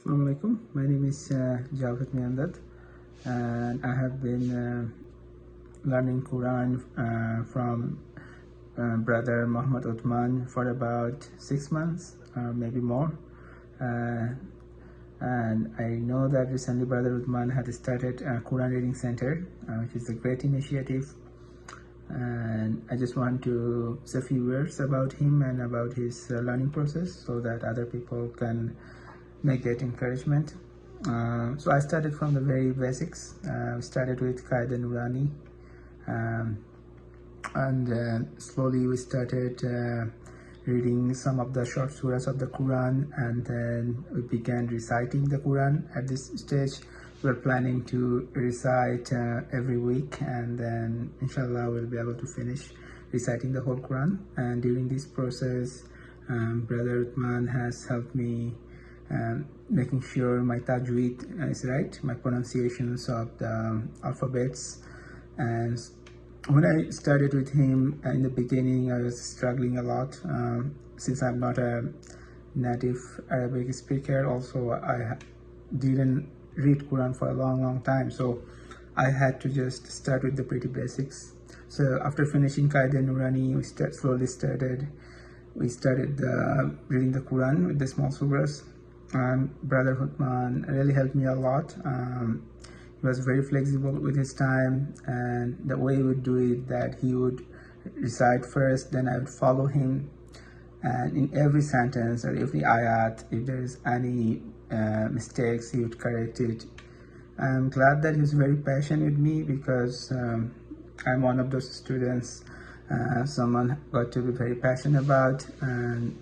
Assalamu alaikum. My name is Javed, and I have been learning Quran from brother Muhammad Uthman for about 6 months, maybe more. And I know that recently brother Uthman had started a Quran Reading Center, which is a great initiative. And I just want to say a few words about him and about his learning process so that other people can make that encouragement. So I started from the very basics. We started with Qaida Nurani, and slowly we started reading some of the short surahs of the Quran, and then we began reciting the Quran. At this stage, we're planning to recite every week, and then inshallah we'll be able to finish reciting the whole Quran. And during this process, brother Uthman has helped me making sure my Tajweed is right, my pronunciations of the alphabets. And when I started with him in the beginning, I was struggling a lot since I'm not a native Arabic speaker. Also, I didn't read Quran for a long time, so I had to just start with the pretty basics. So after finishing Qaida Nurani, we slowly started reading the Quran with the small surahs. Brother Uthman really helped me a lot. He was very flexible with his time, and the way he would do it, that he would recite first, then I would follow him, and in every sentence or every ayat, if there is any mistakes, he would correct it. I'm glad that he's very patient with me, because I'm one of those students someone got to be very passionate about, and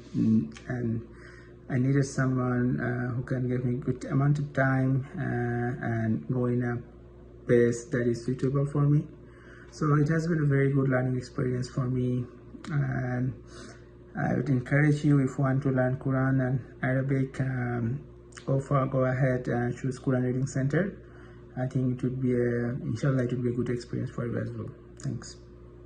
I needed someone who can give me good amount of time and go in a pace that is suitable for me. So it has been a very good learning experience for me, and I would encourage you, if you want to learn Quran and Arabic, go ahead and choose Quran Reading Center. I think it would be inshallah it would be a good experience for you as well. Thanks.